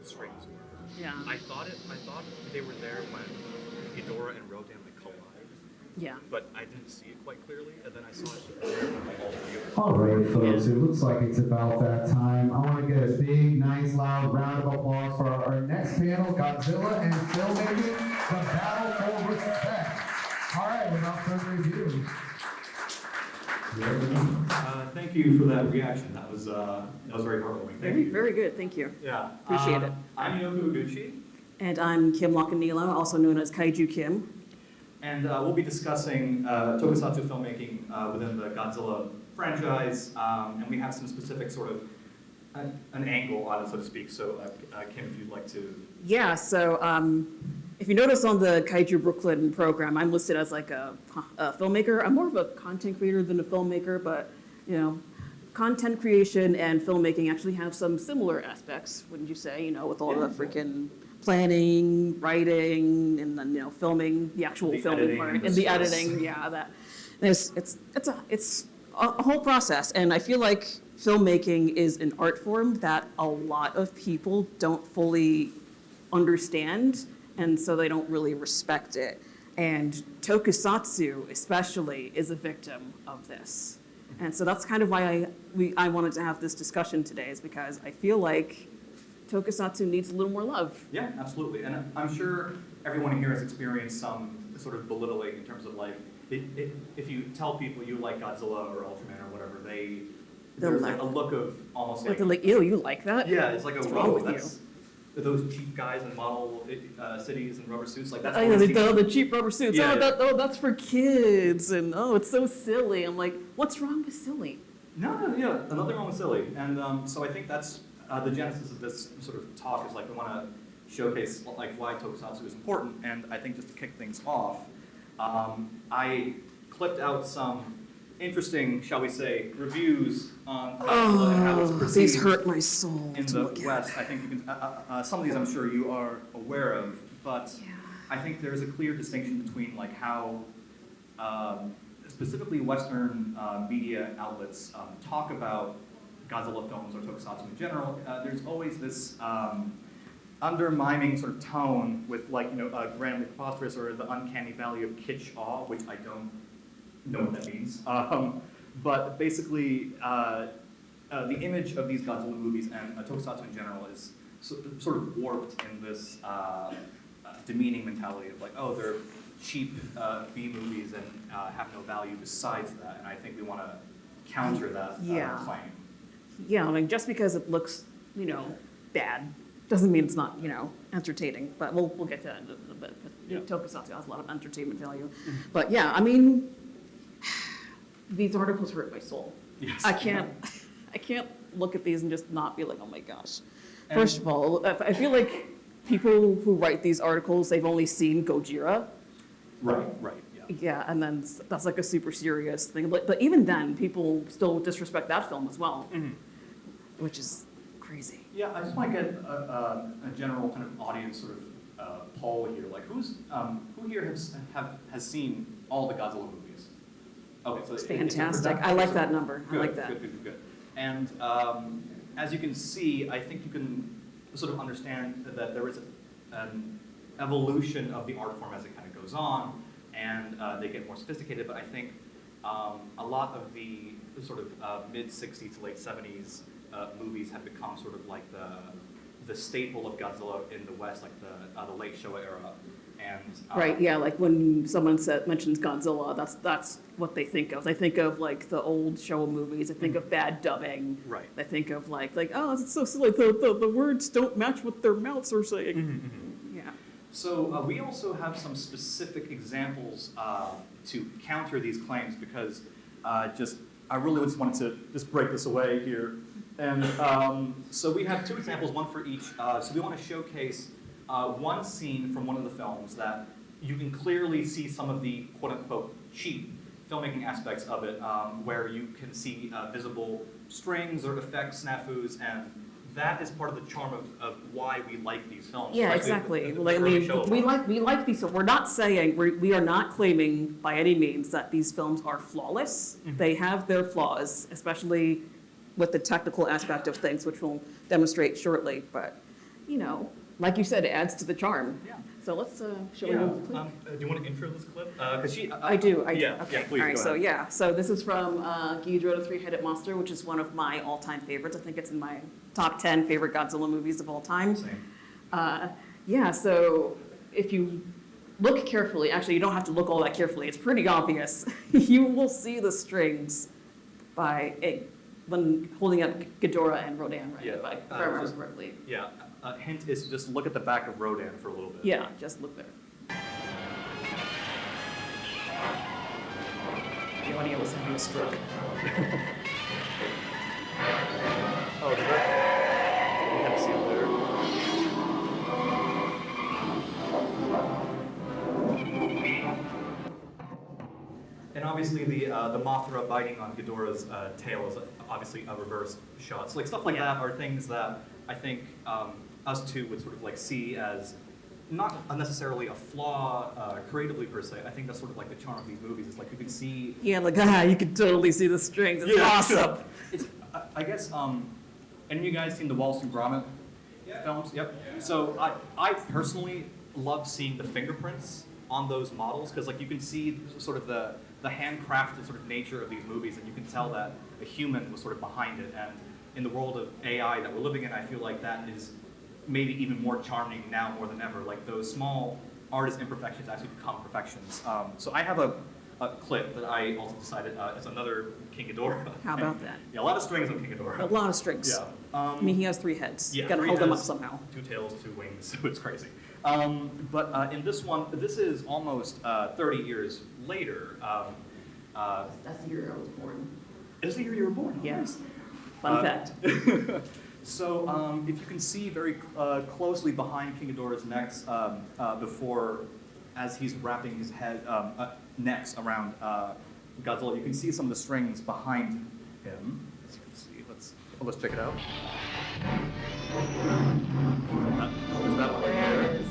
strings were. Yeah. I thought they were there when Ghidorah and Rodan like collide. Yeah. But I didn't see it quite clearly, and then I saw it there when like all three of them. All right, folks, it looks like it's about that time. I want to get a big, nice, loud round of applause for our next panel, Godzilla and Filmmaking, the Battle for Respect. All right, without further ado. Thank you for that reaction. That was very heartwarming. Thank you. Very good. Thank you. Yeah. Appreciate it. I'm Yoko Higuchi, And I'm Kim Lacanilo, also known as Kaiju Kim. and we'll be discussing tokusatsu filmmaking within the Godzilla franchise, and we have some specific sort of an angle on it, so to speak. So, Kim, if you'd like to. Yeah, so if you notice on the Kaiju Brooklyn program, I'm listed as like a filmmaker. I'm more of a content creator than a filmmaker, but you know, content creation and filmmaking actually have some similar aspects, wouldn't you say? You know, with all the freaking planning, writing, and then filming, the actual The filming editing part, and the and the stress. editing. Yeah, that it's a whole process, and I feel like filmmaking is an art form that a lot of people don't fully understand, and so they don't really respect it. And tokusatsu, especially, is a victim of this. And so that's kind of why I wanted to have this discussion today, is because I feel like tokusatsu needs a little more love. Yeah, absolutely. And I'm sure everyone here has experienced some sort of belittling in terms of like, if you tell people you like Godzilla or Ultraman or whatever, there's like a look of almost Like, like, they're like, ew, you like that? yeah, it's like a What's wrong with that's those cheap guys in model cities and rubber suits, like that's Oh, yeah, always the cheap rubber suits. Yeah, yeah. That's for kids, and it's so silly. I'm like, what's wrong with silly? No, yeah, nothing wrong with silly. And so I think that's the genesis of this sort of talk, is like we want to showcase like why tokusatsu is important. And I think just to kick things off, I clipped out some interesting, shall we say, reviews on Godzilla and how it's perceived These hurt my soul in to the look at. West. I think you can, some of these I'm sure you are aware of, but Yeah. I think there's a clear distinction between like how specifically Western media outlets talk about Godzilla films or tokusatsu in general. There's always this undermining sort of tone with like, grandly preposterous or the uncanny valley of kitsch awe, which I don't know what that means. But basically, the image of these Godzilla movies and tokusatsu in general is sort of warped in this demeaning mentality of like, oh, they're cheap B movies and have no value besides that. And I think we want to counter that Yeah. claim. Yeah, I mean, just because it looks, bad, doesn't mean it's not, entertaining. But we'll get to that in a little bit. Yeah. Tokusatsu has a lot of entertainment value. But yeah, I mean, these articles hurt my soul. Yes. I can't look at these and just not be like, oh my gosh. And- First of all, I feel like people who write these articles, they've only seen Gojira. Right, yeah. Yeah, and then that's like a super serious thing. But even then, people still disrespect that film as well, which is crazy. Yeah, I just want to get a general kind of audience sort of poll here. Like, who here has seen all the Godzilla movies? Okay, so It's it's a fantastic. productive- I like so- that number. I Good, like that. Good. And as you can see, I think you can sort of understand that there is an evolution of the art form as it kind of goes on, and they get more sophisticated. But I think a lot of the sort of mid-'60s to late '70s movies have become sort of like the staple of Godzilla in the West, like the late Showa era. And Right, yeah, like when someone mentions Godzilla, that's what they think of. They think of like the old Showa movies. They think of bad dubbing. Right. They think of like oh, it's so silly. The words don't match what their mouths are saying. Yeah. So we also have some specific examples to counter these claims, because I really just wanted to just break this away here. And so we have two examples, one for each. So we want to showcase one scene from one of the films that you can clearly see some of the quote-unquote cheap filmmaking aspects of it, where you can see visible strings or effects, snafus, and that is part of the charm of why we like these films. Yeah, especially exactly. the Like, I early mean, Showa we like these. So we're not saying we are not claiming by any means that these films are flawless. They have their flaws, especially with the technical aspect of things, which we'll demonstrate shortly. But you know, like you said, it adds to the charm. Yeah. So let's, shall we Yeah. roll the clip? Do you want to intro this clip? Because she. I do. Yeah, Okay. yeah, please, All right. go So ahead. yeah. So this is from Ghidorah the Three-Headed Monster, which is one of my all-time favorites. I think it's in my top 10 favorite Godzilla movies of all time. Same. Yeah. So if you look carefully, actually, you don't have to look all that carefully. It's pretty obvious. You will see the strings when holding up Ghidorah and Rodan, right? Yeah, If I remember just- correctly. Yeah. A hint is just look at the back of Rodan for a little bit. Yeah. Just look there. The audio was having a stroke. Oh, did that? You have to see it there. And obviously the Mothra biting on Ghidorah's tail is obviously a reverse shot. So like stuff like Yeah. that are things that I think us two would sort of like see as not necessarily a flaw creatively per se. I think that's sort of like the charm of these movies. It's like you can see. Yeah, like, you can totally see the strings. It's awesome. It's, I guess, any of you guys seen the Wallace and Gromit films? Yep. So I personally love seeing the fingerprints on those models because like you can see sort of the handcrafted sort of nature of these movies, and you can tell that a human was sort of behind it. And in the world of AI that we're living in, I feel like that is maybe even more charming now more than ever. Like those small artist imperfections actually become perfections. So I have a clip that I also decided is another King Ghidorah. How about that? Yeah, a lot of strings on King A Ghidorah. lot of strings. Yeah. I mean, he has 3 heads. Yeah, You gotta 3 hold them up heads, somehow. 2 tails, 2 wings. So it's crazy. But in this one, this is almost 30 years later. That's the year I was born. Is the year you were born? Yes. Fun fact. So if you can see very closely behind King Ghidorah's necks before, as he's wrapping his head necks around Godzilla, you can see some of the strings behind him. As you can see, let's check it out. Is that one right There there? it is.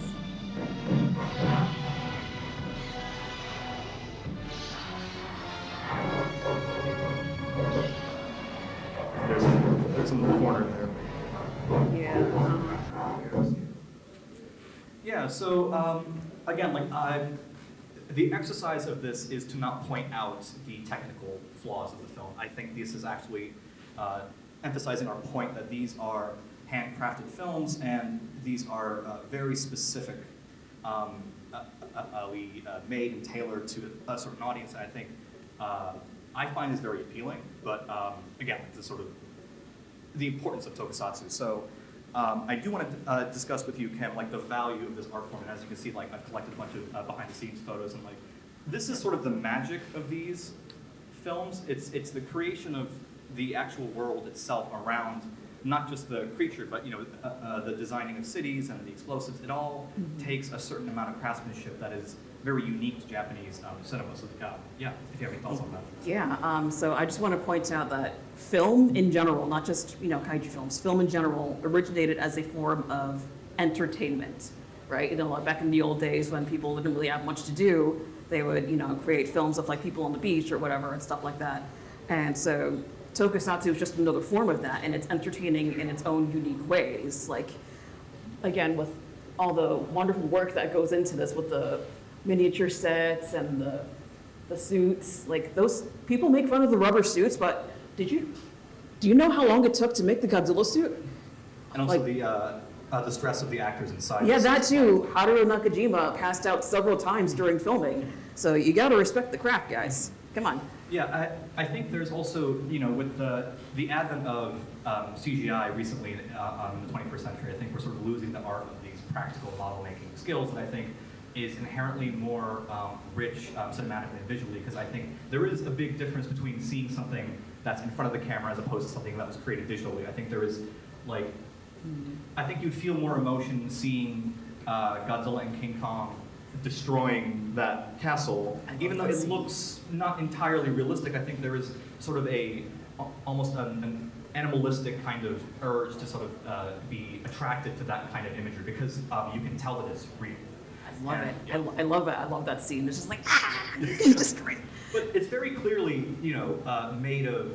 There's some in the corner there. Yeah. Yeah, so again, like the exercise of this is to not point out the technical flaws of the film. I think this is actually emphasizing our point that these are handcrafted films and these are very specific, made and tailored to a certain audience. And I think I find this very appealing. But again, like the sort of the importance of tokusatsu. So I do want to discuss with you, Kim, like the value of this art form. And as you can see, like I've collected a bunch of behind-the-scenes photos, and like this is sort of the magic of these films. It's the creation of the actual world itself around not just the creature, but the designing of cities and the explosives. It all takes a certain amount of craftsmanship that is very unique to Japanese cinema. So yeah, if you have any thoughts on that. Yeah, so I just want to point out that film in general, not just kaiju films, film in general originated as a form of entertainment, right? Back in the old days when people didn't really have much to do, they would create films of like people on the beach or whatever and stuff like that. And so tokusatsu is just another form of that, and it's entertaining in its own unique ways. Like, again, with all the wonderful work that goes into this with the miniature sets and the suits, like those people make fun of the rubber suits, but do you know how long it took to make the Godzilla suit? And also Like- the stress of the actors inside. Yeah, the that suit. too. Haruo Nakajima passed out several times during filming, so you gotta respect the craft, guys. Come on. Yeah, I think there's also, with the advent of CGI recently in the 21st century, I think we're sort of losing the art of these practical model making skills that I think is inherently more rich cinematically and visually, because I think there is a big difference between seeing something that's in front of the camera as opposed to something that was created visually. I think there is, like, I think you'd feel more emotion seeing Godzilla and King Kong destroying that castle, even though it looks not entirely realistic. I think there is sort of almost an animalistic kind of urge to sort of be attracted to that kind of imagery because you can tell that it's real. I love it. Yeah. I love it. I love that scene. It's just like, it's just great. But it's very clearly, made of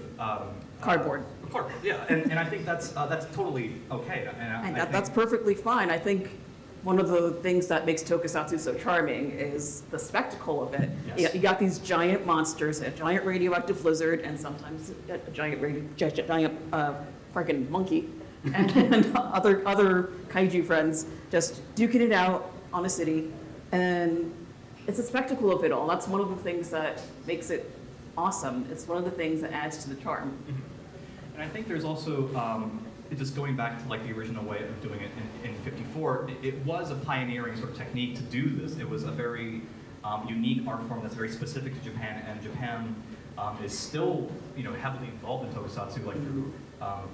Cardboard. part of it, yeah. And I think that's totally okay. And I that's think, perfectly fine. I think one of the things that makes tokusatsu so charming is the spectacle of it. Yes. You got these giant monsters, a giant radioactive lizard, and sometimes a giant freaking monkey, and other kaiju friends just duking it out on a city, and it's a spectacle of it all. That's one of the things that makes it awesome. It's one of the things that adds to the charm. and I think there's also, just going back to like the original way of doing it in 54, it was a pioneering sort of technique to do this. It was a very unique art form that's very specific to Japan, and Japan is still, heavily involved in tokusatsu, like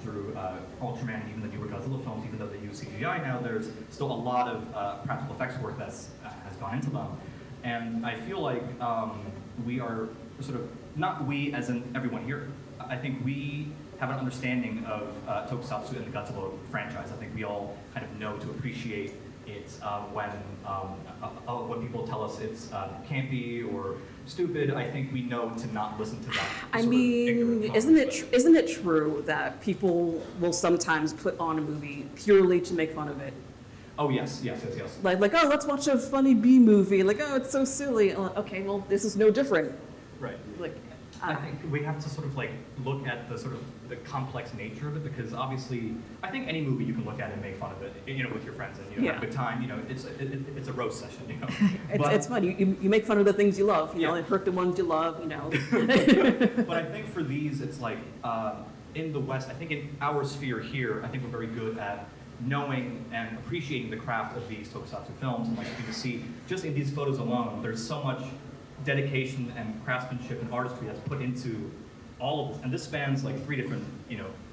through Ultraman and even the newer Godzilla films. Even though they use CGI now, there's still a lot of practical effects work that's has gone into them. And I feel like we are sort of, not we as in everyone here, I think we have an understanding of tokusatsu and the Godzilla franchise. I think we all kind of know to appreciate it when people tell us it's campy or stupid. I think we know to not listen to that. I sort of ignorant mean, comments, isn't it true that people will sometimes put on a movie purely to make fun of it? Oh yes. Like, oh, let's watch a funny B movie. Like, oh, it's so silly. Okay, well, this is no different. Right. Like, I think we have to sort of like look at the sort of the complex nature of it, because obviously I think any movie you can look at and make fun of it, with your friends and have a good time. It's a roast session. it's fun. You make fun of the things you love, and hurt the ones you love. But I think for these, it's like in the West. I think in our sphere here, I think we're very good at knowing and appreciating the craft of these tokusatsu films. And like you can see, just in these photos alone, there's so much dedication and craftsmanship and artistry that's put into all of this. And this spans like 3 different,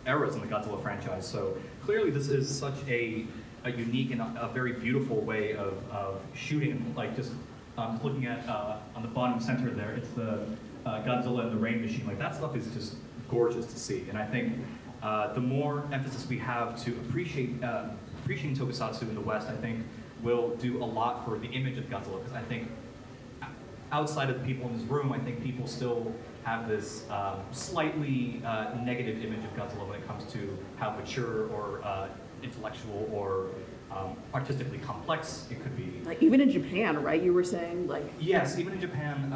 eras in the Godzilla franchise. So clearly this is such a unique and a very beautiful way of shooting. Like just looking at on the bottom center there, it's the Godzilla and the rain machine. Like that stuff is just gorgeous to see. And I think the more emphasis we have to appreciating tokusatsu in the West, I think will do a lot for the image of Godzilla. Because I think outside of the people in this room, I think people still have this slightly negative image of Godzilla when it comes to how mature or intellectual or artistically complex it could be. Like even in Japan, right? You were saying like. Yes, even in Japan,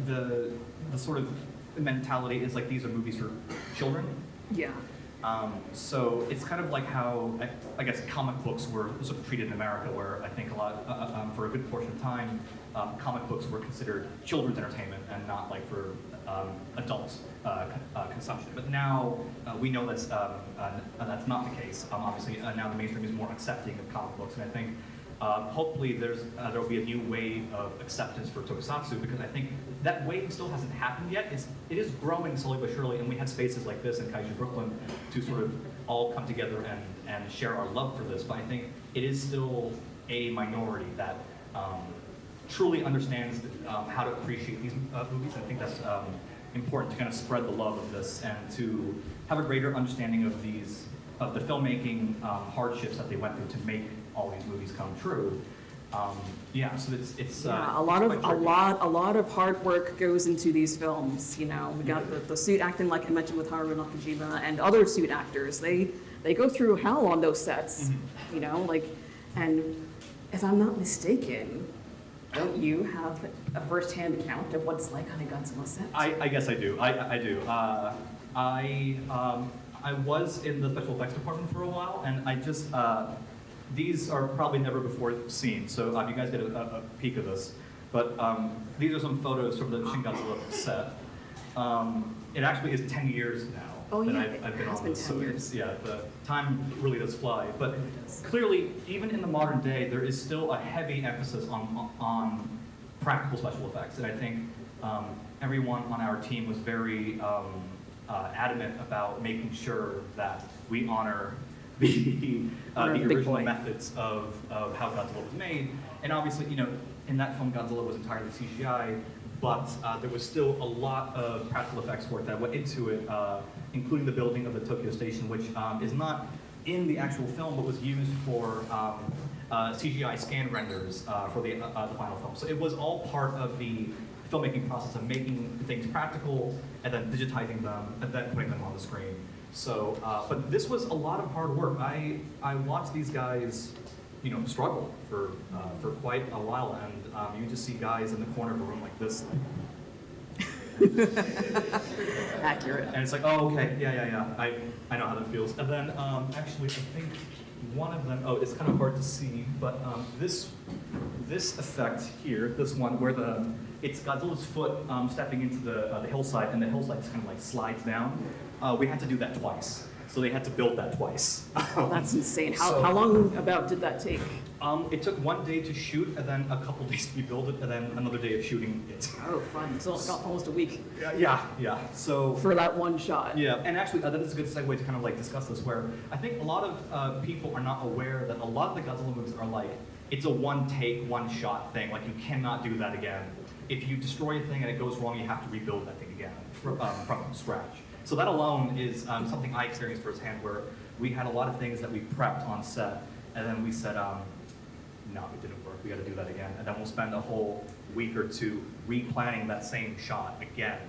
the sort of mentality is like these are movies for children. Yeah. So it's kind of like how I guess comic books were sort of treated in America, where I think a lot for a good portion of time, comic books were considered children's entertainment and not like for adult consumption. But now we know that's not the case. Obviously, now the mainstream is more accepting of comic books, and I think hopefully there will be a new wave of acceptance for tokusatsu, because I think that wave still hasn't happened yet. It is growing slowly but surely, and we have spaces like this in Kaiju Brooklyn to sort of all come together and share our love for this. But I think it is still a minority that truly understands how to appreciate these movies. I think that's important to kind of spread the love of this and to have a greater understanding of the filmmaking hardships that they went through to make all these movies come true. So it's a lot of hard work goes into these films. We got the suit acting, like I mentioned with Haru Nakajima and other suit actors. They go through hell on those sets. And if I'm not mistaken, don't you have a first-hand account of what it's like on a Godzilla set? I guess I do. I do. I was in the special effects department for a while, and I just these are probably never before seen. So you guys get a peek of this, but these are some photos from the Shin Godzilla set. It actually is 10 years now. Oh yeah, I've been it has on been this. 10 So years. the time really does fly. But clearly, even in the modern day, there is still a heavy emphasis on practical special effects, and I think everyone on our team was very adamant about making sure that we honor the original methods of how Godzilla was made. And obviously, in that film, Godzilla was entirely CGI, but there was still a lot of practical effects work that went into it, including the building of the Tokyo Station, which is not in the actual film, but was used for CGI scan renders for the final film. So it was all part of the filmmaking process of making things practical and then digitizing them and then putting them on the screen. So, but this was a lot of hard work. I watched these guys, struggle for quite a while, and you just see guys in the corner of a room like this, Accurate. and it's like, oh, okay, yeah, I know how that feels. And then, actually, I think one of them, it's kind of hard to see, but this effect here, this one, where it's Godzilla's foot stepping into the hillside, and the hillside just kind of like slides down. We had to do that twice, so they had to build that twice. That's insane. So- How long about did that take? It took 1 day to shoot, and then a couple days to build it, and then another day of shooting it. Oh, fun. So almost a week Yeah. So for that one shot. yeah, and actually, that is a good segue to kind of like discuss this, where I think a lot of people are not aware that a lot of the Godzilla movies are like, it's a one take, one shot thing. Like, you cannot do that again. If you destroy a thing and it goes wrong, you have to rebuild that thing again from scratch. So that alone is something I experienced firsthand, where we had a lot of things that we prepped on set, and then we said, no, it didn't work, we gotta do that again. And then we'll spend a whole week or two replanning that same shot again.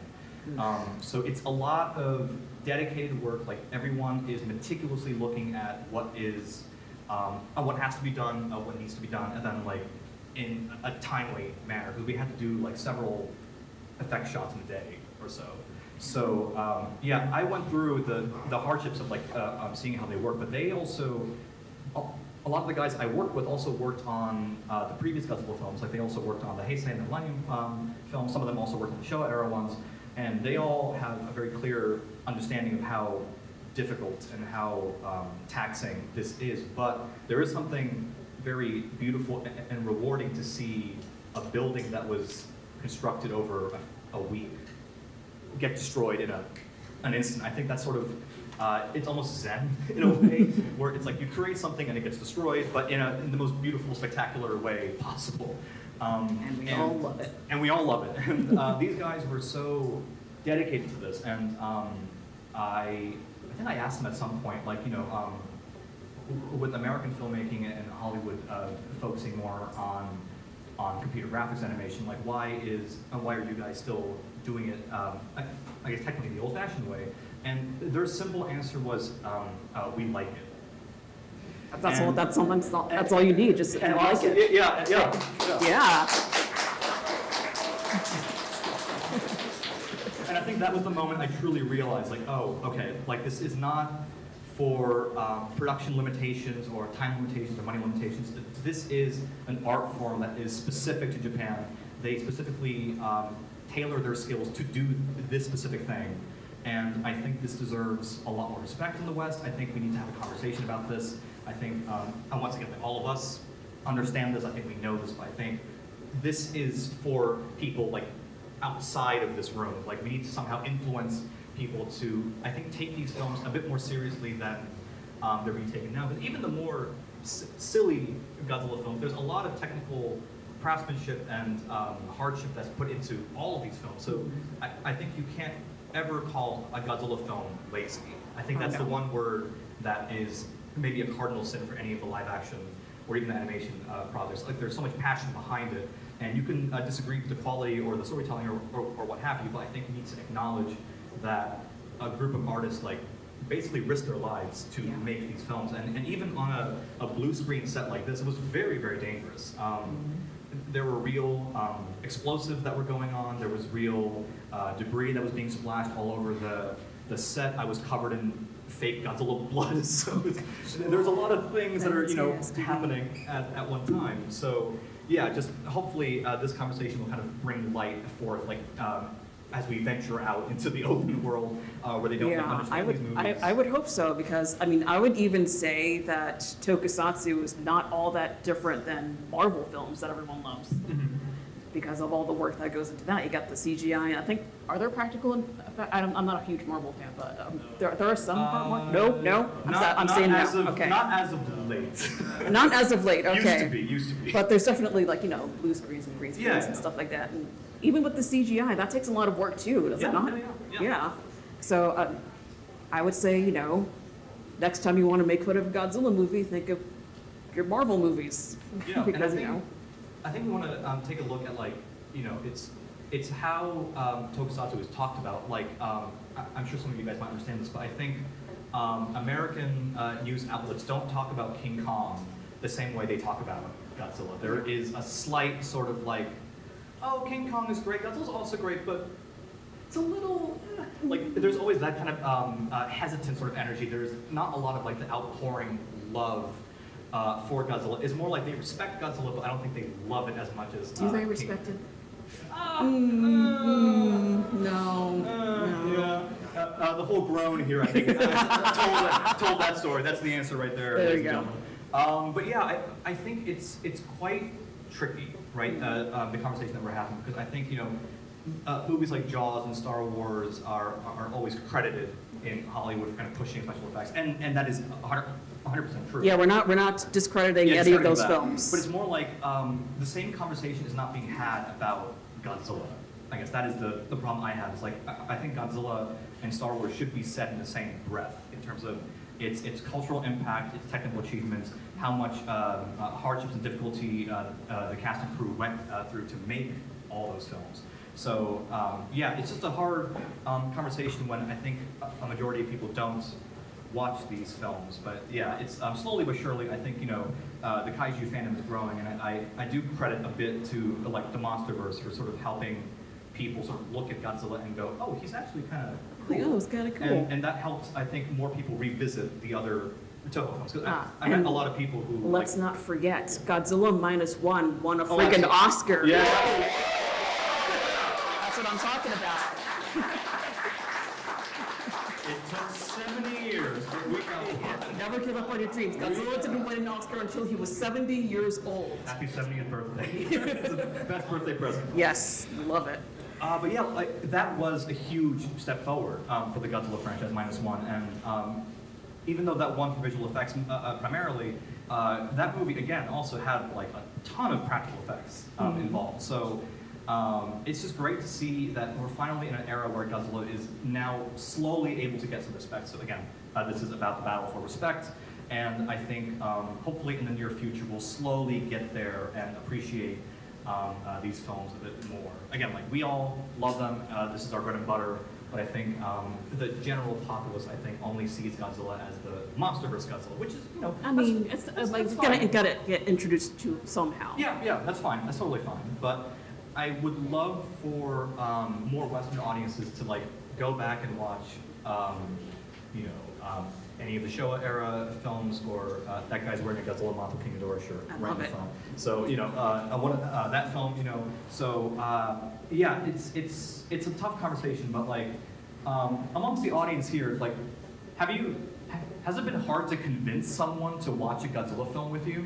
So it's a lot of dedicated work, like everyone is meticulously looking at what has to be done, what needs to be done, and then like in a timely manner, because we had to do like several effect shots in a day or so. So yeah, I went through the hardships of like seeing how they work, but they also, a lot of the guys I worked with also worked on the previous Godzilla films. Like, they also worked on the Heisei and the Millennium films. Some of them also worked on the Showa era ones, and they all have a very clear understanding of how difficult and how taxing this is. But there is something very beautiful and rewarding to see a building that was constructed over a week get destroyed in an instant. I think that's sort of, it's almost Zen in a way, where it's like you create something and it gets destroyed, but in the most beautiful, spectacular way possible. And we all love it. And we all love it. And these guys were so dedicated to this, and I think I asked them at some point, like, with American filmmaking and Hollywood focusing more on computer graphics animation, like, why are you guys still doing it, I guess technically the old-fashioned way? And their simple answer was, we like it. That's all you need, just And like also, it. yeah. Yeah. And I think that was the moment I truly realized, like, oh, okay, like, this is not for production limitations or time limitations or money limitations. This is an art form that is specific to Japan. They specifically tailor their skills to do this specific thing. And I think this deserves a lot more respect in the West. I think we need to have a conversation about this. I think, and once again, all of us understand this. I think we know this, but I think this is for people like outside of this room. Like, we need to somehow influence people to, I think, take these films a bit more seriously than they're being taken now. But even the more silly Godzilla films, there's a lot of technical craftsmanship and hardship that's put into all of these films. So I think you can't ever call a Godzilla film lazy. I think that's the one word that is maybe a cardinal sin for any of the live action or even the animation projects. Like, there's so much passion behind it, and you can disagree with the quality or the storytelling or what have you, but I think you need to acknowledge that a group of artists like basically risked their lives to make these films. And even on a blue screen set like this, it was very, very dangerous. There were real explosives that were going on. There was real debris that was being splashed all over the set. I was covered in fake Godzilla blood. So there's a lot of things that are happening at one time. So yeah, just hopefully this conversation will kind of bring light forth, like as we venture out into the open world where they don't understand these movies. I would hope so, because I would even say that tokusatsu is not all that different than Marvel films that everyone loves. Mm-hmm. Because of all the work that goes into that. You got the CGI, I think, are there practical effects? I'm not a huge Marvel fan, but there are some. No? I'm saying as no. of, Okay. Not as of late. Not as of late, okay. Used to be. But there's definitely, like, blue screens and green screens Yeah. and stuff like that. And even with the CGI, that takes a lot of work too, does it not? Yeah. So I would say, next time you want to make fun of a Godzilla movie, think of your Marvel movies. Yeah, Because, I think we want to take a look at, like, it's how tokusatsu is talked about. Like, I'm sure some of you guys might understand this, but I think American news outlets don't talk about King Kong the same way they talk about Godzilla. There is a slight sort of like, oh, King Kong is great, Godzilla's also great, but it's a little, like, there's always that kind of hesitant sort of energy. There's not a lot of like the outpouring love for Godzilla. It's more like they respect Godzilla, but I don't think they love it as much as Do they King. respect it? Yeah. The whole groan here, I think, told that story. That's the answer right there, There ladies you and go. gentlemen. But yeah, I think it's quite tricky, right? The conversation that we're having, because I think, you know, movies like Jaws and Star Wars are always credited in Hollywood for kind of pushing special effects, and that is 100% true. Yeah, we're not discrediting Yeah, any of discrediting those that. films. But it's more like the same conversation is not being had about Godzilla. I guess that is the problem I have. Is like I think Godzilla and Star Wars should be set in the same breath in terms of its cultural impact, its technical achievements, how much hardships and difficulty the cast and crew went through to make all those films. So yeah, it's just a hard conversation when I think a majority of people don't watch these films. But yeah, it's slowly but surely, I think, you know, the Kaiju fandom is growing, and I do credit a bit to like the MonsterVerse for sort of helping people sort of look at Godzilla and go, oh, he's actually kind of cool. Like, oh, it's kind of cool. And that helps, I think, more people revisit the other Toho films. 'Cause I and met a lot of people who Let's not forget, Godzilla -1 won a Oh, freaking absolutely. Oscar. Yeah. That's what I'm talking about. It took 70 years, but we got one. Never give up on your dreams. Godzilla didn't win an Oscar until he was 70 years old. Happy 70th birthday. It's the best birthday present. Yes, love it. But yeah, like, that was a huge step forward for the Godzilla franchise, -1. And even though that won for visual effects primarily, that movie, again, also had like a ton of practical effects involved. So it's just great to see that we're finally in an era where Godzilla is now slowly able to get some respect. So again, this is about the battle for respect. And I think hopefully in the near future, we'll slowly get there and appreciate these films a bit more. Again, like, we all love them. This is our bread and butter. But I think the general populace, I think, only sees Godzilla as the MonsterVerse Godzilla, which is, you know, I mean, it's like, that's you fine. gotta get introduced to somehow. Yeah, that's fine. That's totally fine. But I would love for more Western audiences to like go back and watch, you know, any of the Showa era films, or that guy's wearing a Godzilla Mothra King Ghidorah shirt I right love in the it. front. So you know, that film, you know. So yeah, it's a tough conversation, but like amongst the audience here, like, has it been hard to convince someone to watch a Godzilla film with you?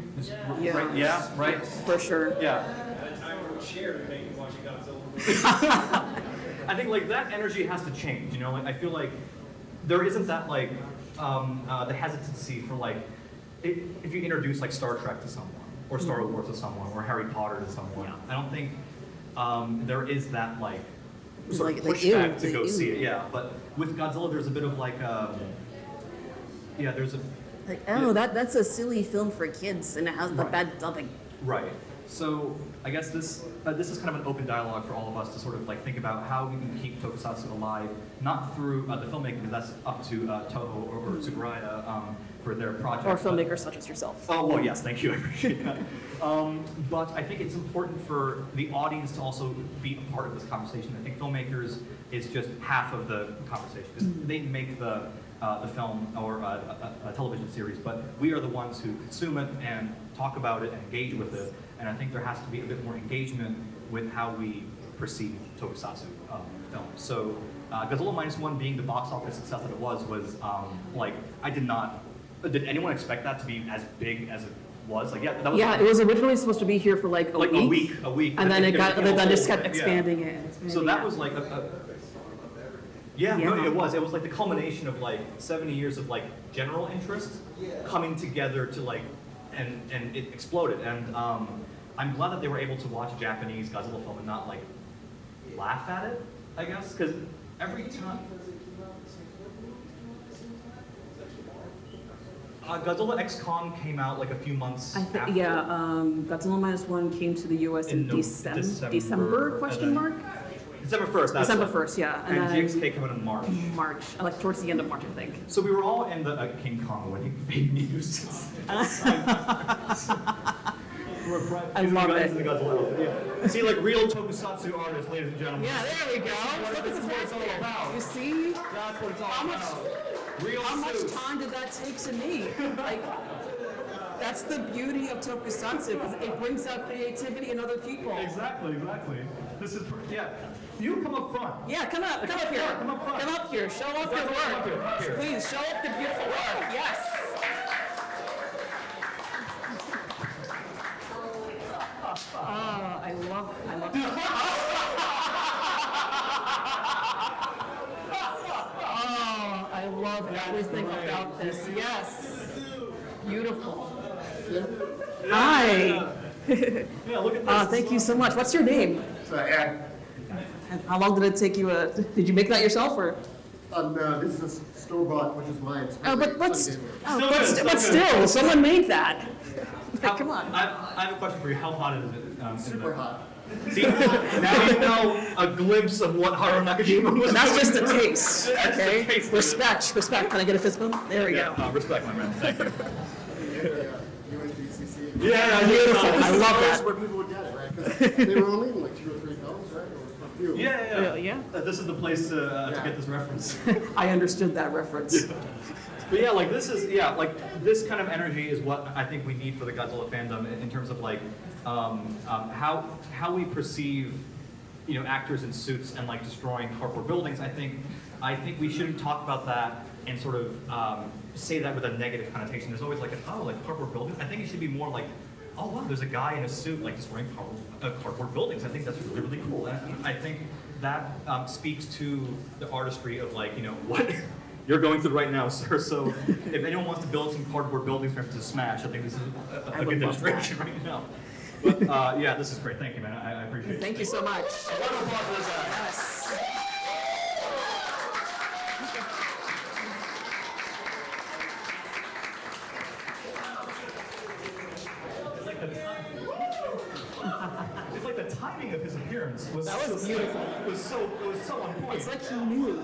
Yeah. Right? Yeah, right. For sure. Yeah. I would share to make you watch a Godzilla movie. I think like that energy has to change. You know, like, I feel like there isn't that like the hesitancy for like if you introduce like Star Trek to someone, or Star Wars to someone, or Harry Potter to someone. I don't think there is that like sort of Like, pushback ew, to go ew. see it. Yeah, but with Godzilla, there's a bit of like yeah, there's a Like, oh, that's a silly film for kids, and it has the Right. bad dubbing. Right. So I guess this is kind of an open dialogue for all of us to sort of like think about how we can keep tokusatsu alive, not through the filmmaking, because that's up to Toho or Tsuburaya for their project. Or filmmakers such as yourself. Oh, well, yes, thank you, I appreciate that. But I think it's important for the audience to also be a part of this conversation. I think filmmakers is just half of the conversation. 'Cause they make the film or a television series, but we are the ones who consume it and talk about it and engage with it. And I think there has to be a bit more engagement with how we perceive tokusatsu films. So Godzilla -1 being the box office success that it was like, did anyone expect that to be as big as it was? Like, yeah, that was. Yeah, it was originally supposed to be here for like a week. A week. And then it got, became a then just whole kept thing, yeah. expanding it. and expanding So that it. was like yeah, no, Yeah. it was. It was like the culmination of like 70 years of like general interest coming together to like, and it exploded. And I'm glad that they were able to watch a Japanese Godzilla film and not like laugh at it, I guess, because every time. Godzilla X Kong came out like a few months after. Godzilla -1 came to the U.S. in In December? Question and then- mark? December 1st. That's December it. 1st, yeah. And then GXK coming in March. March, like towards the end of March, I think. So we were all in the King Kong winning fake news. I love it. Yeah. See, like real tokusatsu artists, ladies and gentlemen. Yeah, there we go. Look at This is the what it's all there. about. You see? That's what it's all How much- about. Real How much suits. time did that take to make? Like, that's the beauty of tokusatsu, because it brings out creativity in other people. Exactly. This is, yeah. You come up front. Yeah, come up here. Come up front. Come up here. Show off your Come up work. here. Please, show off the beautiful work. Yes. Oh, I love Oh, I love everything about this. Yes. Beautiful. Hi. Yeah, look at this. Thank you so much. What's your name? So, Ed, And how long did it take you? Did you make that yourself, or? no, this is a store-bought, which is mine. It's Oh, but really what's? Sunday. But still, someone made that. Like, come on. I have a question for you. How hot is it? Super hot. See, now you know a glimpse of what Haruo Nakajima was. That's just a doing. taste. That's Okay. the taste. Respect. Can I get a fist bump? There we go. Respect, my man. Thank you. USGCC. Yeah, Beautiful. I love That's that. where people would get it, right? Because they were only in like 2 or 3 films, right? Or a few. Yeah. Yeah. This is the place to get this reference. I understood that reference. But yeah, like this is this kind of energy is what I think we need for the Godzilla fandom in terms of like how we perceive actors in suits and like destroying cardboard buildings. I think we shouldn't talk about that and sort of say that with a negative connotation. There's always like like cardboard buildings. I think it should be more like, oh wow, there's a guy in a suit like destroying cardboard buildings. I think that's really, really cool. And I think that speaks to the artistry of like what you're going through right now, sir. So if anyone wants to build some cardboard buildings for him to smash, I think this is a good demonstration right now. But yeah, this is great. Thank you, man. I appreciate it. Thank you so much. A round of applause for this guy. Yes. It's like the timing of his appearance was That was beautiful. It was so on point. It's like he knew.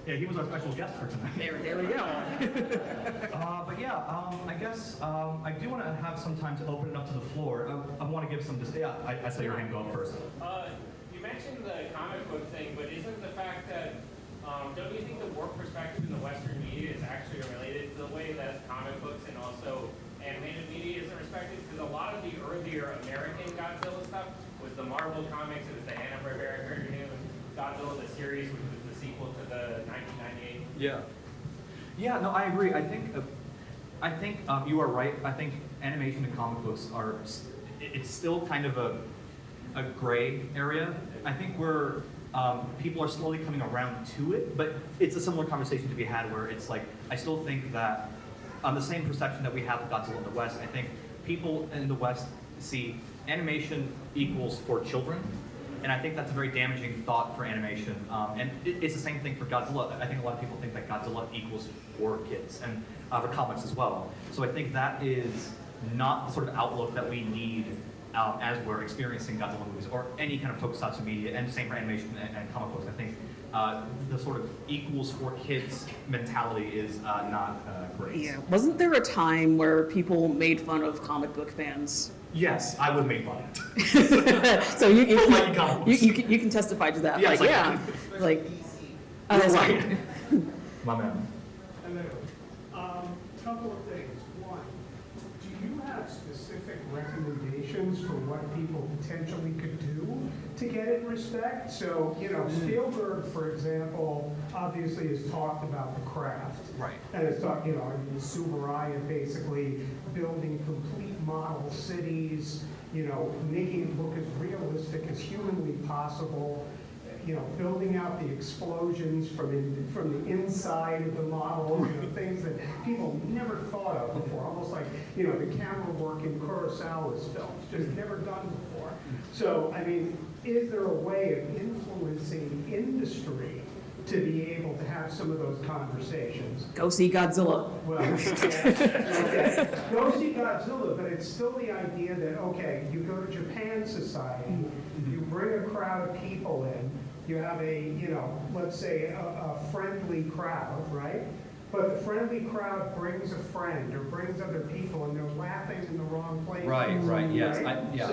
Yeah, he was our special guest for tonight. There we go. But yeah, I guess I do want to have some time to open it up to the floor. I want to give some. I saw your hand go up first. You mentioned the comic book thing, but isn't the fact that, don't you think the work perspective in the Western media is actually related to the way that comic books and also animated media isn't respected? Because a lot of the earlier American Godzilla stuff was the Marvel comics, it was the Hanna-Barbera cartoon, Godzilla the series, which was the sequel to the 1998. Yeah. Yeah. No, I agree. I think you are right. I think animation and comic books are. It's still kind of a gray area. I think people are slowly coming around to it, but it's a similar conversation to be had where it's like, I still think that on the same perception that we have of Godzilla in the West, I think people in the West see animation equals for children, and I think that's a very damaging thought for animation. And it's the same thing for Godzilla. I think a lot of people think that Godzilla equals for kids, and for comics as well. So I think that is not the sort of outlook that we need as we're experiencing Godzilla movies or any kind of tokusatsu media, and same for animation and comic books. I think the sort of equals for kids mentality is not great. Yeah. Wasn't there a time where people made fun of comic book fans? Yes, I would make fun of it. So you Like comic books. you can testify to that. Yeah, Like, it's yeah. Like. You're that's right. fine. My man. Hello. Couple of things. One, do you have specific recommendations for what people potentially could do to get it respect? So, Spielberg, for example, obviously has talked about the craft. Right. And it's talked, in Subaraya basically building complete model cities, making it look as realistic as humanly possible. Building out the explosions from the inside of the model, things that people never thought of before, almost like, the camera work in Kurosawa's films, just never done before. So, I mean, is there a way of influencing the industry to be able to have some of those conversations? Go see Godzilla. Well, okay. Go see Godzilla, but it's still the idea that, okay, you go to Japan Society, you bring a crowd of people in, you have a, let's say a friendly crowd, right? But the friendly crowd brings a friend or brings other people and they're laughing in the wrong place. Right, yes, Right? yeah.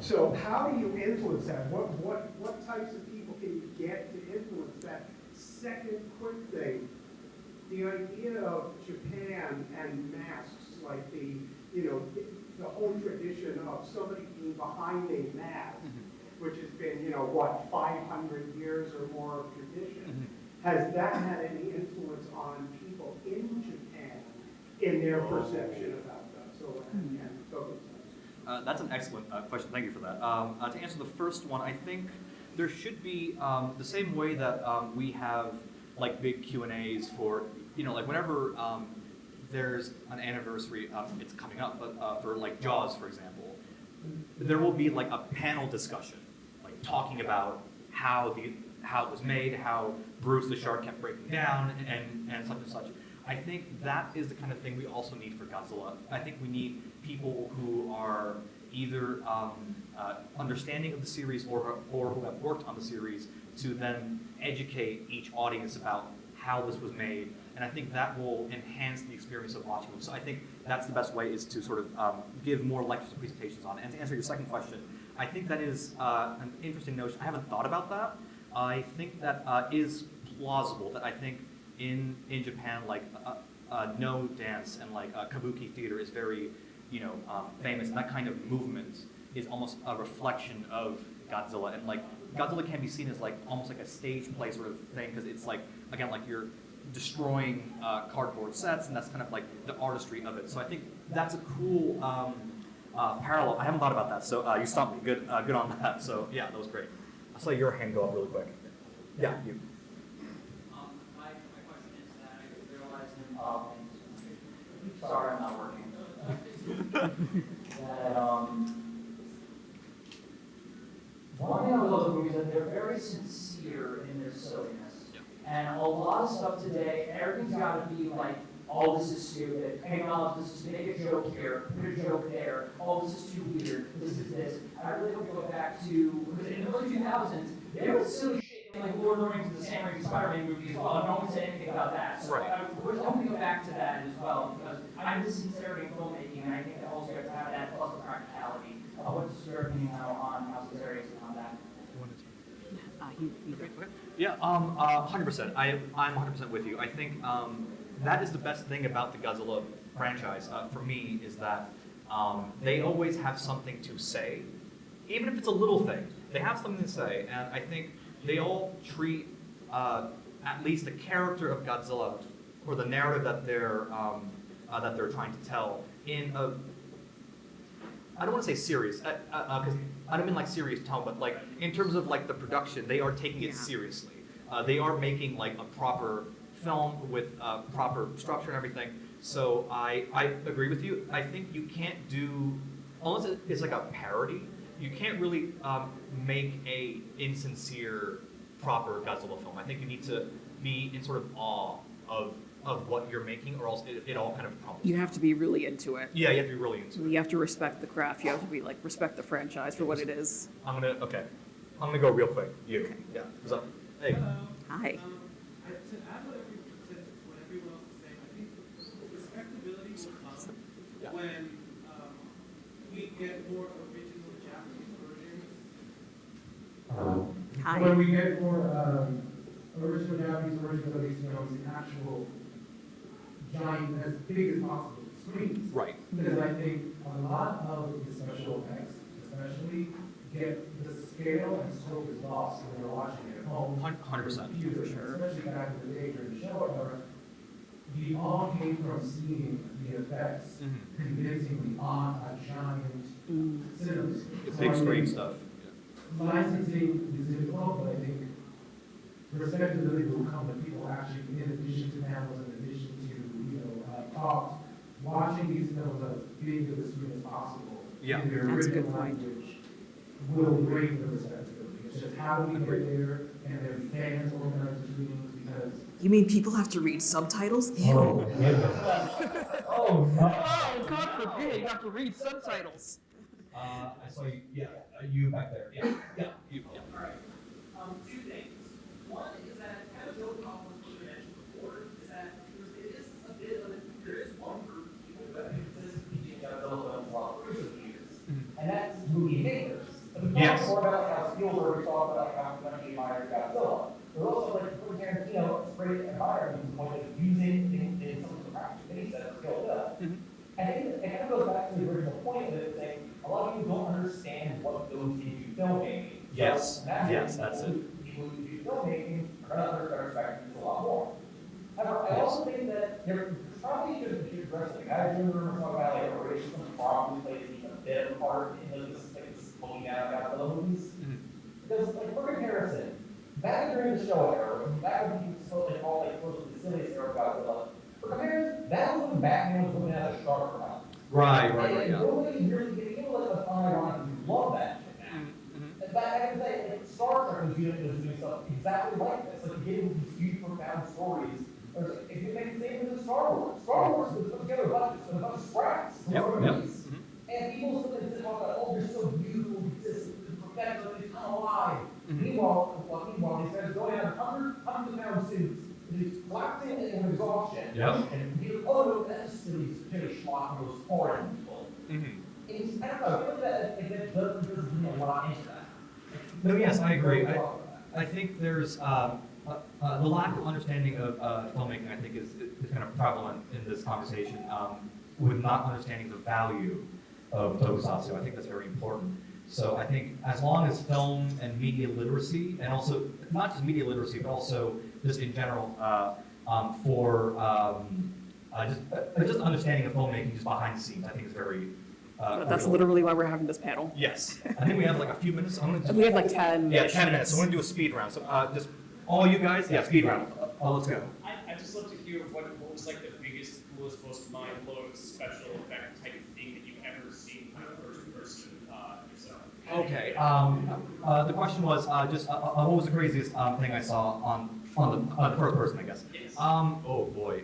So how do you influence that? What types of people can you get to influence that? Second quick thing, the idea of Japan and masks, like the whole tradition of somebody being behind a mask, which has been, 500 years or more of tradition. Has that had any influence on people in Japan in their perception about Godzilla and tokusatsu? That's an excellent question. Thank you for that. To answer the first one, I think there should be the same way that we have like big Q&As for, like whenever there's an anniversary, it's coming up, but for like Jaws, for example, there will be like a panel discussion, like talking about how it was made, how Bruce the shark kept breaking down, and such and such. I think that is the kind of thing we also need for Godzilla. I think we need people who are either understanding of the series or who have worked on the series to then educate each audience about how this was made. And I think that will enhance the experience of watching them. So I think that's the best way, is to sort of give more lectures and presentations on it. And to answer your second question, I think that is an interesting notion. I haven't thought about that. I think that is plausible, that I think in Japan, like no dance and like kabuki theater is very, famous, and that kind of movement is almost a reflection of Godzilla. And like Godzilla can be seen as like almost like a stage play sort of thing, because it's like, again, like you're destroying cardboard sets, and that's kind of like the artistry of it. So I think that's a cool parallel. I haven't thought about that, so you stumped me. Good on that. So yeah, that was great. I saw your hand go up really quick. Yeah, you. My question is that I realized sorry, I'm not working. That one thing I love the movies is that they're very sincere in their silliness. And a lot of stuff today, everything's got to be like, oh, this is stupid. Hey, no, this is make a joke here, put a joke there. Oh, this is too weird. This is this. I really hope we go back to, because in the early 2000s, there was silly shit in like Lord of the Rings and the Sam Raimi Spider-Man movie as well. No one said anything about that. So right. I hope we go back to that as well, because I'm the sincerity in filmmaking, and I think that also you have to have that plus the practicality. What's your opinion now on how sincerity is on that? Yeah, 100%. I'm 100% with you. I think that is the best thing about the Godzilla franchise for me, is that they always have something to say, even if it's a little thing. They have something to say, and I think they all treat at least the character of Godzilla, or the narrative that they're trying to tell, in a, I don't want to say serious, because I don't mean like serious tone, but like in terms of like the production, they are taking it seriously. They are making like a proper film with proper structure and everything. So I agree with you. I think you can't do, unless it's like a parody, you can't really make a insincere, proper Godzilla film. I think you need to be in sort of awe of what you're making, or else it all kind of crumbles. You have to be really into it. Yeah, you have to be really into it. You have to respect the craft. You have to be like, respect the franchise for what it is. I'm gonna go real quick. You. Okay. Yeah. What's up? Hey. Hi. To add what everyone else is saying, I think respectability will come when we get more original Japanese versions. Hi. When we get more original Japanese versions of these films, the actual giant, as big as possible screens. Right. Because I think a lot of the special effects, especially, get the scale and scope is lost when you're watching it at home. 100%. For sure. Especially back in the day during the show era, we all came from seeing the effects convincingly on a giant cinema. Big screen stuff. Licensing is difficult, but I think respectability will come when people actually, in addition to panels, in addition to talks, watching these films as big of a screen as possible. Yeah. In their That's a original good point. language will bring the respectability. It's just how do we get there, and there's fans organize the screenings, because You mean people have to read subtitles? Ew. oh, Oh, God forbid, you have to read subtitles. I saw you, yeah, you back there, yeah, you, yeah. All right. Two things. One is that kind of building off what you mentioned before is that it is a bit of there is one group of people that exists teaching Godzilla films while for years, and that's movie makers. But we Yes. talk more about like how Spielberg talked about how much he admires Godzilla. There's also like for Tarantino, it's great admiring the point of using in some of the practical things that skill does. I think it kind of goes back to the original point of it, saying a lot of people don't understand what goes into filmmaking. Yes, So, that's yes, that's it. People who do filmmaking are going to start expecting a lot more. However, I also think that there's probably just a huge wrestling. I remember talking about like racism probably plays even a bit of a part in this looking down at Godzilla movies. Because like for comparison, back during the show era, that would be totally all like close to the silliest era of Godzilla. For comparison, that was when Batman was looking at a shark mouth. Right, And yeah. nobody really gets people like the unironically love that shit now. But I can say, like, Star Trek was doing stuff exactly like this. Like, getting these huge, profound stories. If you make the same with Star Wars. Star Wars was put together a bunch of scraps. And people still talk about, oh, they're so beautiful, it's perfection, it's come alive. Meanwhile, these guys go down hundreds of pound suits. It's collapsing and exhaustion. And you no, that's just really schlock those foreign people. It's, I don't know, I feel like that doesn't mean a lot into that. No, yes, I agree. I think there's the lack of understanding of filmmaking, I think, is kind of prevalent in this conversation with not understanding the value of tokusatsu. I think that's very important. So I think as long as film and media literacy, and also not just media literacy, but also just in general just understanding of filmmaking just behind the scenes, I think is very. That's literally why we're having this panel. Yes. I think we have like a few minutes. We have like 10 minutes. Yeah, 10 minutes. So we're gonna do a speed round. So just all you guys, yeah, speed round. Let's go. I'd just love to hear what was like the biggest, coolest, most mind-blowing special effect type of thing that you've ever seen by a person yourself. Okay. The question was just what was the craziest thing I saw on the first person, I guess. Yes. Oh boy.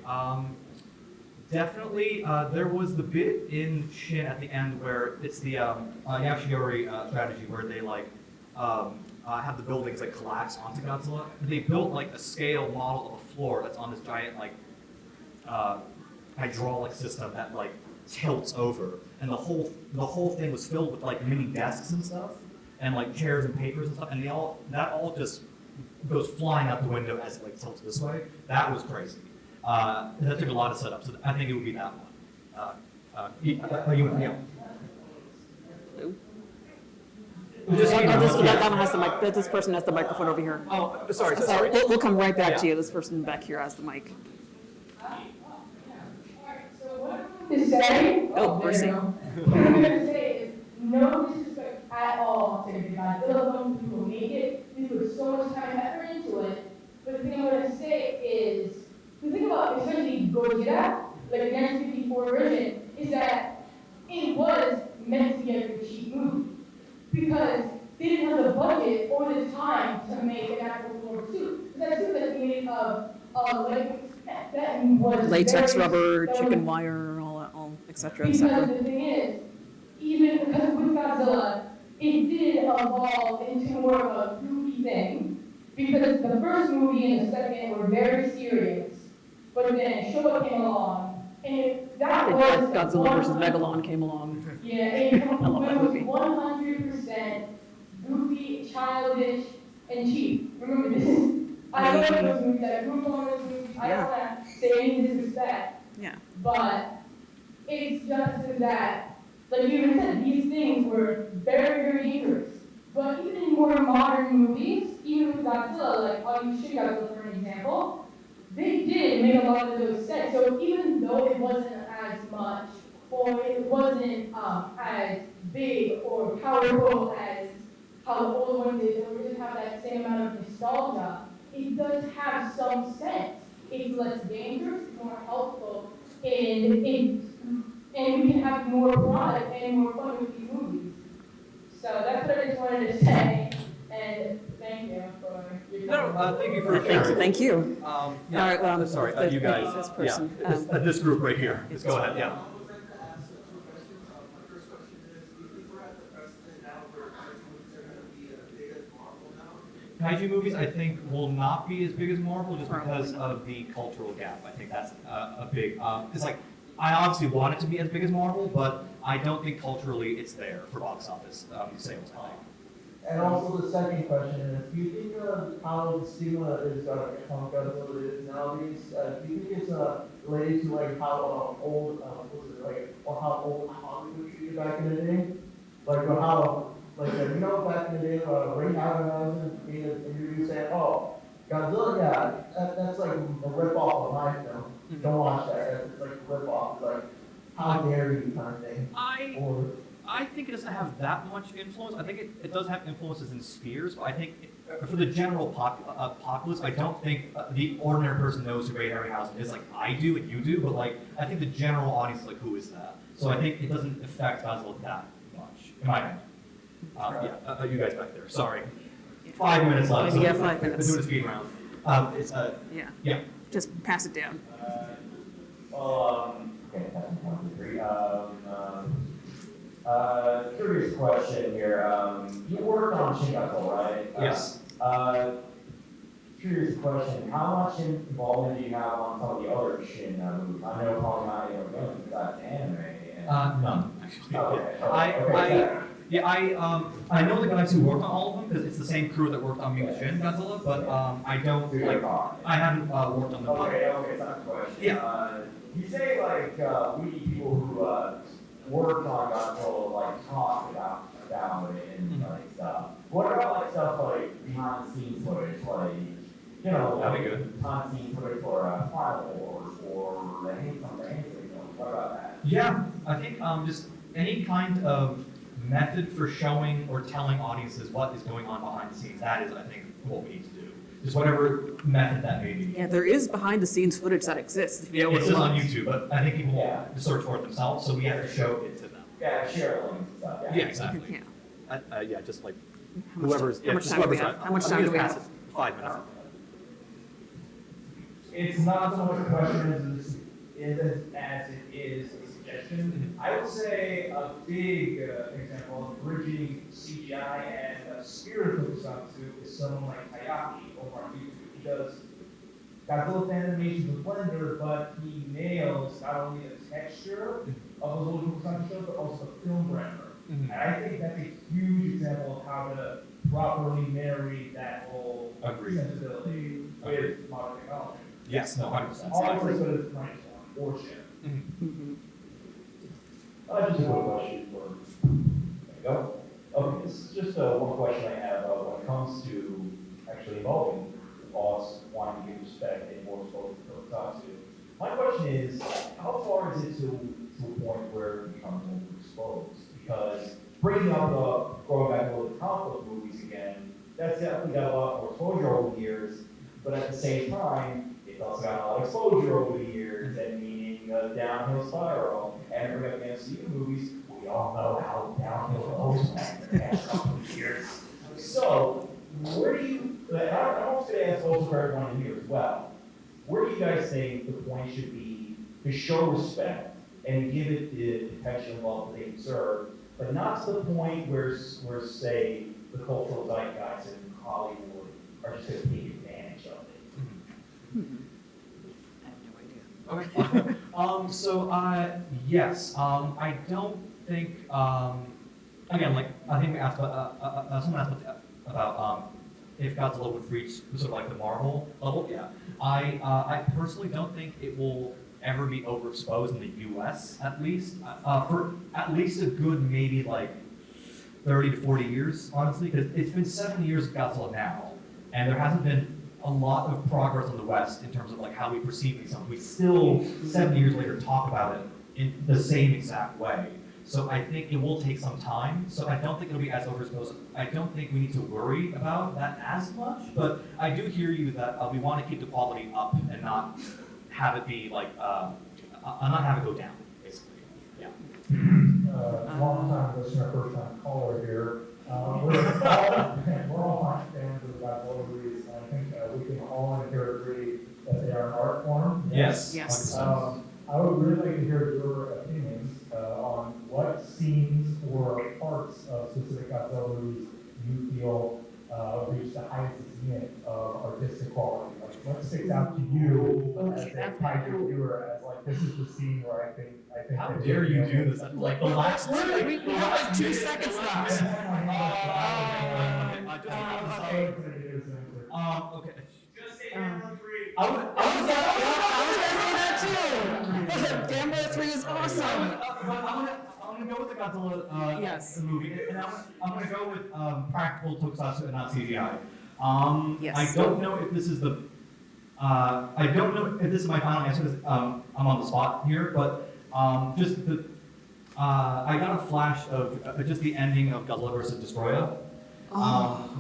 Definitely, there was the bit in Shin at the end where it's the Yashiori strategy where they like have the buildings like collapse onto Godzilla. They built like a scale model of a floor that's on this giant like hydraulic system that like tilts over, and the whole thing was filled with like mini desks and stuff, and like chairs and papers and stuff, and that all just goes flying out the window as it like tilts this way. That was crazy. That took a lot of setup, so I think it would be that one. You with me? That one has the mic. This person has the microphone over here. Oh, sorry. We'll come right back to you. This person back here has the mic. To say, Oh, Mercy. what I'm going to say is no disrespect at all to the Godzilla film, people make it, we put so much time and effort into it, but the thing I'm going to say is, the thing about essentially Godzilla, like the 1954 version, is that it was meant to be a cheap movie, because they didn't have the budget or the time to make an actual floor suit. That suit that's made of that was Latex, very- rubber, that chicken was- wire, all et cetera, et Because cetera. the thing is, even because with Godzilla, it did evolve into more of a goofy thing. Because the first movie and the second were very serious, but then Showa came along, and that was Godzilla versus Megalon came along. Yeah, it love that movie. was 100% goofy, childish, and cheap. Remember this? I love those movies. I grew up on those movies. I don't want to say any disrespect. Yeah. But it's just that, like you even said, these things were very, very dangerous. But even in more modern movies, even with Godzilla, like I'll use Shin Godzilla for an example, they did make a lot of those sets. So even though it wasn't as much, or it wasn't as big or powerful as how the old ones did, or it didn't have that same amount of nostalgia, it does have some sense. It's less dangerous, it's more helpful, and we can have more product and more fun with these movies. So that's what I just wanted to say, and thank you for your time. Thank you for sharing. Thank you. Yeah, All right, sorry, you guys. This person. Yeah, this group right here. Let's go ahead. Yeah. I would like to ask two questions. My first question is, if we're at the kaiju movies, I think, will not be as big as Marvel just because of the cultural gap. I think that's a big. It's like I obviously want it to be as big as Marvel, but I don't think culturally it's there for box office sales. I think. And also the second question is, do you think how the stigma is on Godzilla is nowadays? Do you think it's related to like how old was it like or how old Hollywood treated back in the day? Like or how like you know back in the day Ray Harryhausen made an interview saying, "Oh, Godzilla, yeah, that's like a rip off of my film. Don't watch that. It's like a rip off. It's like how dare you kind of thing." I think it doesn't have that much influence. I think it does have influences in spheres, but I think for the general populace, I don't think the ordinary person knows who Ray Harryhausen is like I do and you do, but like I think the general audience is like, who is that? So I think it doesn't affect Godzilla that much, in my opinion. You guys back there, sorry. 5 minutes left. Yeah, 5 minutes. Let's do a speed round. It's yeah. Just pass it down. Curious question here. You worked on Shin Godzilla, right? Yes. Curious question. How much involvement do you have on some of the other Shin movies? I know probably not because that's anime. None, actually. Okay. I know the guys who worked on all of them because it's the same crew that worked on me with Shin Godzilla, but I don't like. I haven't worked on them. Okay, second question. Yeah. You say like we people who worked on Godzilla like talk about it and like stuff. What about like stuff like behind the scenes footage, like that'd be good. Behind the scenes footage for Final Wars or the Hate Something? What about that? Yeah, I think just any kind of method for showing or telling audiences what is going on behind the scenes. That is, I think, what we need to do. Just whatever method that may be. Yeah, there is behind the scenes footage that exists. Yeah, it's just on YouTube, but I think people will search for it themselves, so we have to show it to them. Yeah, share links and stuff. Yeah, exactly. Yeah. Yeah, just like How much whoever's. how much time do we have? How much time do we have? 5 minutes. It's not so much a question as it is a suggestion. I would say a big example of bridging CGI and spirit tokusatsu is someone like Hayaki over on YouTube, because Godzilla animation is a blender, but he nails not only the texture of those old tokusatsu, but also the film grammar. And I think that's a huge example of how to properly marry that whole sensibility with modern technology. Yes, no, 100%. All of this is nice or shit. Just one question for. There we go. Okay, this is just one question I have when it comes to actually involving the boss wanting to give respect and more exposure to tokusatsu. My question is, how far is it to a point where it becomes overexposed? Because bringing up going back to the comic book movies again, that's definitely got a lot more exposure over the years, but at the same time, it's also got a lot of exposure over the years, and meaning a downhill spiral. And bring up the MCU movies, we all know how downhill it goes back in the past couple of years. So, where do you, I'm also going to ask also for everyone in here as well, where do you guys think the point should be to show respect and give it the attention and love that they deserve, but not to the point where say, the cultural zeitgeist in Hollywood are just going to take advantage of it? Okay. Yes. I don't think. Again, like I think we asked someone asked about if Godzilla would reach sort of like the Marvel level. Yeah. I personally don't think it will ever be overexposed in the U.S. at least for at least a good maybe like 30 to 40 years, honestly, because it's been 7 years of Godzilla now, and there hasn't been a lot of progress in the West in terms of like how we perceive these films. We still, 7 years later, talk about it in the same exact way. So I think it will take some time. So I don't think it'll be as overexposed. I don't think we need to worry about that as much. But I do hear you that we want to keep the quality up and not have it be like, not have it go down, basically. Yeah. Long time listener, first time caller here. We're all fans of Godzilla movies, and I think we can all in here agree that they are an art form. Yes. Yes. I would really like to hear your opinions on what scenes or parts of specific Godzilla movies you feel reach the highest zenith of artistic quality? Like, what sticks out to you as a Kaiju viewer as like, this is the scene where I think. How dare you do this? Like the last. We have like 2 seconds left. Okay. Just say camera 3. I was gonna say that too. Camera 3 is awesome. I'm gonna go with the Godzilla Yes. movie, and I'm gonna go with practical tokusatsu and not CGI. Yes. I don't know if this is the. I don't know if this is my final answer. Because, I'm on the spot here, but just the. I got a flash of just the ending of Godzilla vs. Destroyer.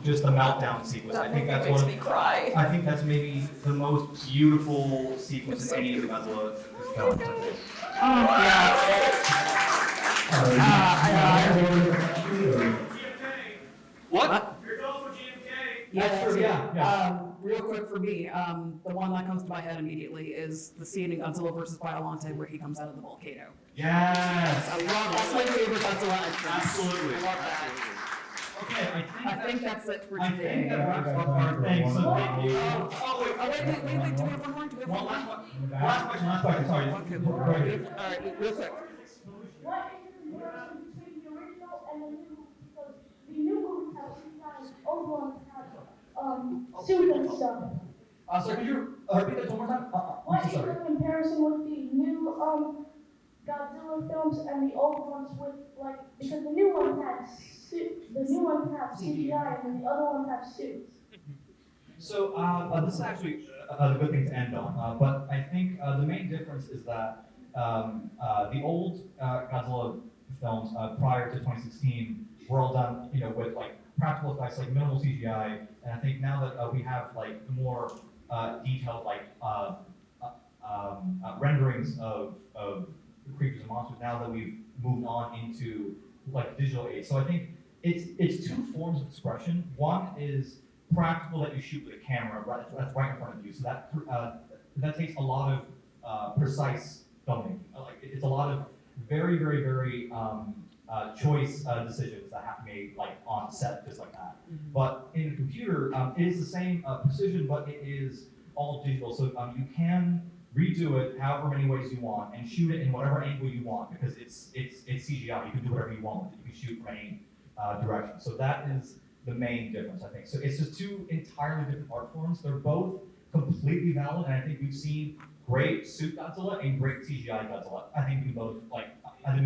Just the meltdown sequence. I think that's makes one. me cry. I think that's maybe the most beautiful sequence in any of the Godzilla films. What? There's also GMK. That's true, yeah. Real quick for me, the one that comes to my head immediately is the scene in Godzilla vs. Biollante where he comes out of the volcano. Yes. I love, that's my favorite Godzilla entrance. Absolutely. I love that. Okay, I think that's it for I think today. that wraps up our thing. So thank you. Wait, do we have one more? Do we have One one last more? one. Last question. Sorry. Okay, Go ahead. all right, real quick. What is the comparison between the original and the new? Because the new movies have CGI, old ones have suit and stuff. So could you repeat that one more time? What I'm is so the sorry. comparison with the new Godzilla films and the old ones with like because the new ones have CGI and then the other ones have suits. So this is actually a good thing to end on, but I think the main difference is that the old Godzilla films prior to 2016 were all done, with like practical effects, like minimal CGI, and I think now that we have like more detailed like renderings of creatures and monsters, now that we've moved on into like digital age. So I think it's 2 forms of expression. One is practical that you shoot with a camera that's right in front of you. So that takes a lot of precise filming. Like it's a lot of very, very, very choice decisions that have to be made like on set, just like that. But in a computer, it is the same precision, but it is all digital. So you can redo it however many ways you want and shoot it in whatever angle you want because it's CGI. You can do whatever you want with it. You can shoot from any direction. So that is the main difference, I think. So it's just 2 entirely different art forms. They're both completely valid, and I think we've seen great suit Godzilla and great CGI Godzilla. I think we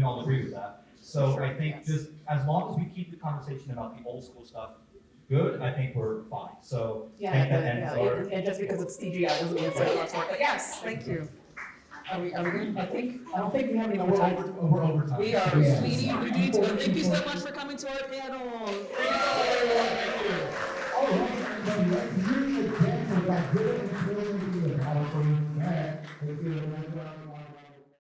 all agree with that. So I think just as long as we keep the conversation about the old school stuff good, I think we're fine. So I think that ends our. And just because it's CGI doesn't mean it's like less work. But yes, thank you. Are we good? I don't think we have any more time. We're over time. We are. Yes. We need to go. Thank you so much for coming to our panel. All right, everybody, let's hear